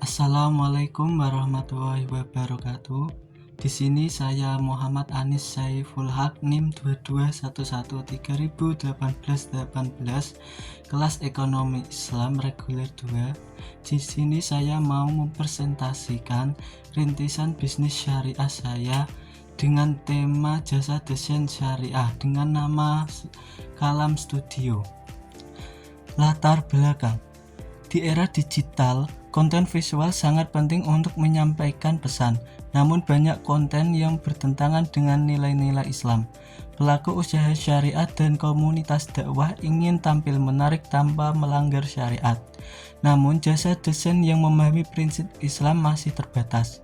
Assalamualaikum warahmatullahi wabarakatuh. Di sini saya Muhammad Anis Saiful Haq NIM 2211301818 kelas Ekonomi Islam Reguler 2. Di sini saya mau mempresentasikan rintisan bisnis syariah saya dengan tema jasa desain syariah dengan nama Kalam Studio. Latar belakang. Di era digital, konten visual sangat penting untuk menyampaikan pesan, namun banyak konten yang bertentangan dengan nilai-nilai Islam. Pelaku usaha syariat dan komunitas dakwah ingin tampil menarik tanpa melanggar syariat. Namun jasa desain yang memahami prinsip Islam masih terbatas.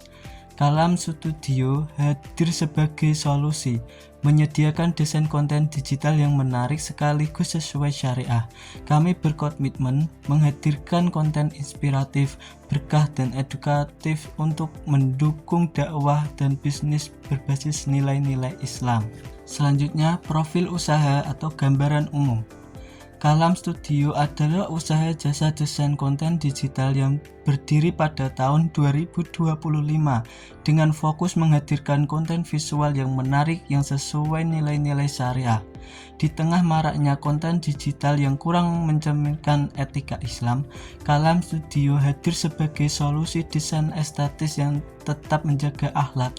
Kalam Studio hadir sebagai solusi, menyediakan desain konten digital yang menarik sekaligus sesuai syariah. Kami berkomitmen menghadirkan konten inspiratif, berkah dan edukatif untuk mendukung dakwah dan bisnis berbasis nilai-nilai Islam. Selanjutnya, profil usaha atau gambaran umum. Kalam Studio adalah usaha jasa desain konten digital yang berdiri pada tahun 2025 dengan fokus menghadirkan konten visual yang menarik yang sesuai nilai-nilai syariah. Di tengah maraknya konten digital yang kurang mencerminkan etika Islam, Kalam Studio hadir sebagai solusi desain estetis yang tetap menjaga akhlak.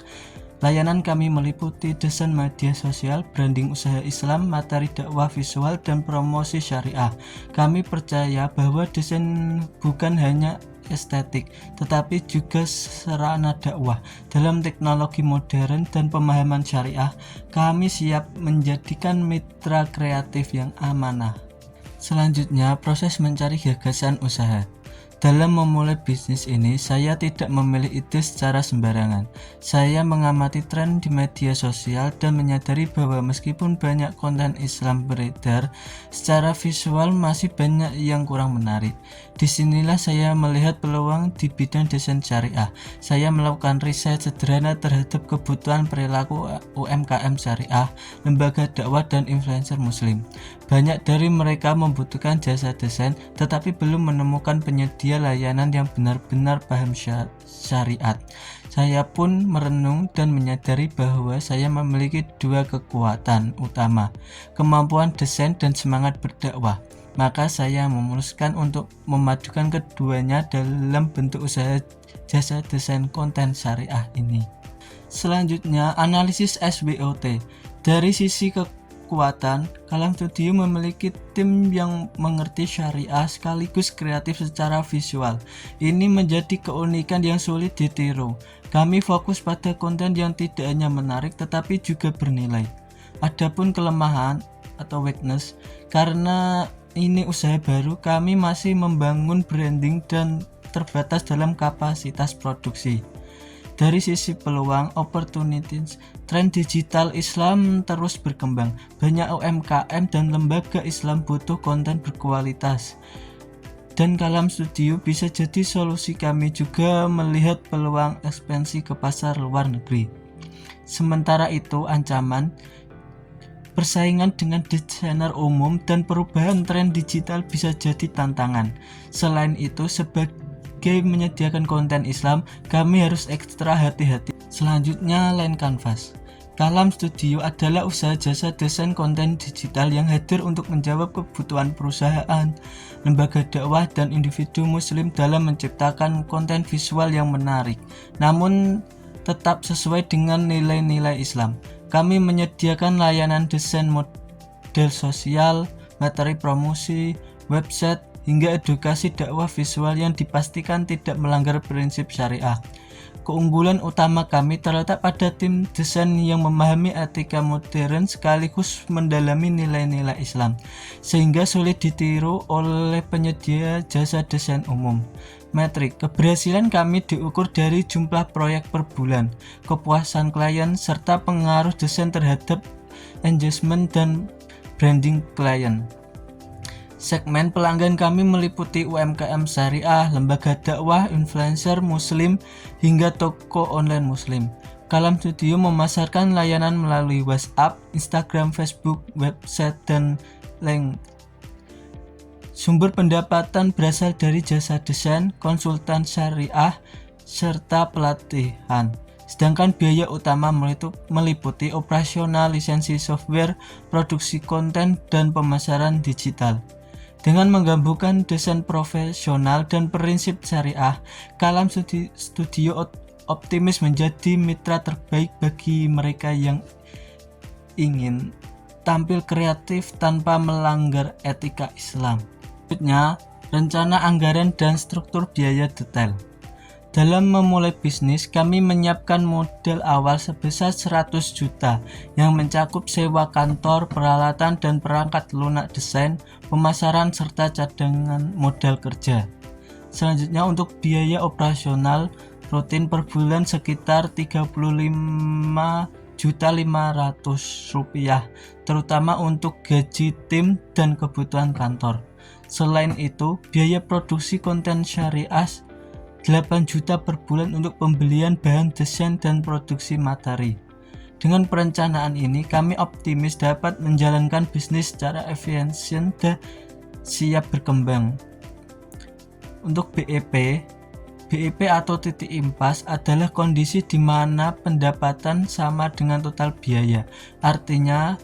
Layanan kami meliputi desain media sosial, branding usaha Islam, materi dakwah visual, dan promosi syariah. Kami percaya bahwa desain bukan hanya estetik, tetapi juga sarana dakwah. Dalam teknologi modern dan pemahaman syariah, kami siap menjadikan mitra kreatif yang amanah. Selanjutnya, proses mencari gagasan usaha. Dalam memulai bisnis ini, saya tidak memilih ide secara sembarangan. Saya mengamati tren di media sosial dan menyadari bahwa meskipun banyak konten Islam beredar, secara visual masih banyak yang kurang menarik. Disinilah saya melihat peluang di bidang desain syariah. Saya melakukan riset sederhana terhadap kebutuhan perilaku UMKM syariah, lembaga dakwah dan influencer muslim. Banyak dari mereka membutuhkan jasa desain, tetapi belum menemukan penyedia layanan yang benar-benar paham syariat. Saya pun merenung dan menyadari bahwa saya memiliki dua kekuatan utama, kemampuan desain dan semangat berdakwah. Maka saya memutuskan untuk memadukan keduanya dalam bentuk usaha jasa desain konten syariah ini. Selanjutnya, analisis SWOT. Dari sisi kekuatan, Kalam Studio memiliki tim yang mengerti syariah sekaligus kreatif secara visual. Ini menjadi keunikan yang sulit ditiru. Kami fokus pada konten yang tidak hanya menarik tetapi juga bernilai. Adapun kelemahan atau weakness, karena ini usaha baru, kami masih membangun branding dan terbatas dalam kapasitas produksi. Dari sisi peluang, opportunities, tren digital Islam terus berkembang. Banyak UMKM dan lembaga Islam butuh konten berkualitas. Dan Kalam Studio bisa jadi solusi. Kami juga melihat peluang ekspansi ke pasar luar negeri. Sementara itu, ancaman persaingan dengan desainer umum dan perubahan tren digital bisa jadi tantangan. Selain itu, sebagai menyediakan konten Islam, kami harus ekstra hati-hati. Selanjutnya, Line Canvas. Kalam Studio adalah usaha jasa desain konten digital yang hadir untuk menjawab kebutuhan perusahaan, lembaga dakwah, dan individu muslim dalam menciptakan konten visual yang menarik, namun tetap sesuai dengan nilai-nilai Islam. Kami menyediakan layanan desain model sosial, materi promosi, website, hingga edukasi dakwah visual yang dipastikan tidak melanggar prinsip syariah. Keunggulan utama kami terletak pada tim desain yang memahami etika modern sekaligus mendalami nilai-nilai Islam, sehingga sulit ditiru oleh penyedia jasa desain umum. Metrik keberhasilan kami diukur dari jumlah proyek per bulan, kepuasan klien, serta pengaruh desain terhadap engagement dan branding klien. Segmen pelanggan kami meliputi UMKM syariah, lembaga dakwah, influencer muslim, hingga toko online muslim. Kalam Studio memasarkan layanan melalui WhatsApp, Instagram, Facebook, website, dan link. Sumber pendapatan berasal dari jasa desain, konsultan syariah, serta pelatihan. Sedangkan biaya utama meliputi operasional, lisensi software, produksi konten, dan pemasaran digital. Dengan menggabungkan desain profesional dan prinsip syariah, Kalam Studio optimis menjadi mitra terbaik bagi mereka yang ingin tampil kreatif tanpa melanggar etika Islam. Selanjutnya, rencana anggaran dan struktur biaya detail. Dalam memulai bisnis, kami menyiapkan modal awal sebesar 100 juta yang mencakup sewa kantor, peralatan dan perangkat lunak desain, pemasaran, serta cadangan modal kerja. Selanjutnya, untuk biaya operasional rutin per bulan sekitar 35.500.000 rupiah, terutama untuk gaji tim dan kebutuhan kantor. Selain itu, biaya produksi konten syariah 8 juta per bulan untuk pembelian bahan desain dan produksi materi. Dengan perencanaan ini, kami optimis dapat menjalankan bisnis secara efisien dan siap berkembang. Untuk BEP atau titik impas adalah kondisi di mana pendapatan sama dengan total biaya. Artinya,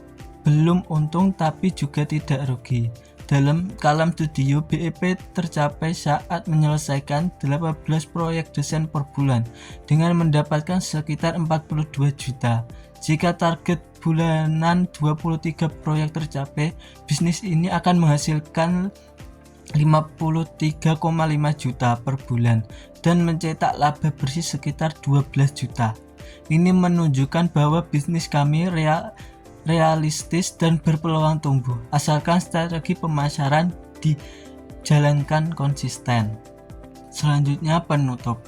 belum untung tapi juga tidak rugi. Dalam Kalam Studio, BEP tercapai saat menyelesaikan 18 proyek desain per bulan dengan mendapatkan sekitar 42 juta. Jika target bulanan 23 proyek tercapai, bisnis ini akan menghasilkan 53,5 juta per bulan dan mencetak laba bersih sekitar 12 juta. Ini menunjukkan bahwa bisnis kami realistis dan berpeluang tumbuh, asalkan strategi pemasaran dijalankan konsisten. Selanjutnya, penutup.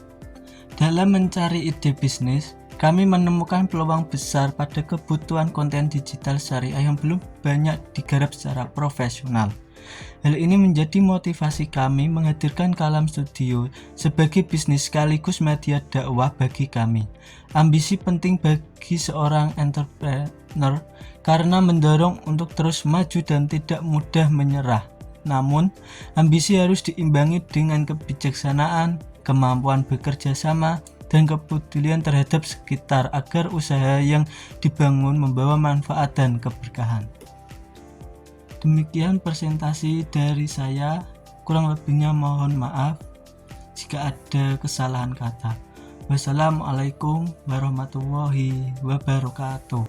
Dalam mencari ide bisnis, kami menemukan peluang besar pada kebutuhan konten digital syariah yang belum banyak digarap secara profesional. Hal ini menjadi motivasi kami menghadirkan Kalam Studio sebagai bisnis sekaligus media dakwah bagi kami. Ambisi penting bagi seorang entrepreneur karena mendorong untuk terus maju dan tidak mudah menyerah. Namun, ambisi harus diimbangi dengan kebijaksanaan, kemampuan bekerja sama, dan kepedulian terhadap sekitar agar usaha yang dibangun membawa manfaat dan keberkahan. Demikian presentasi dari saya, kurang lebihnya mohon maaf jika ada kesalahan kata. Wassalamualaikum warahmatullahi wabarakatuh.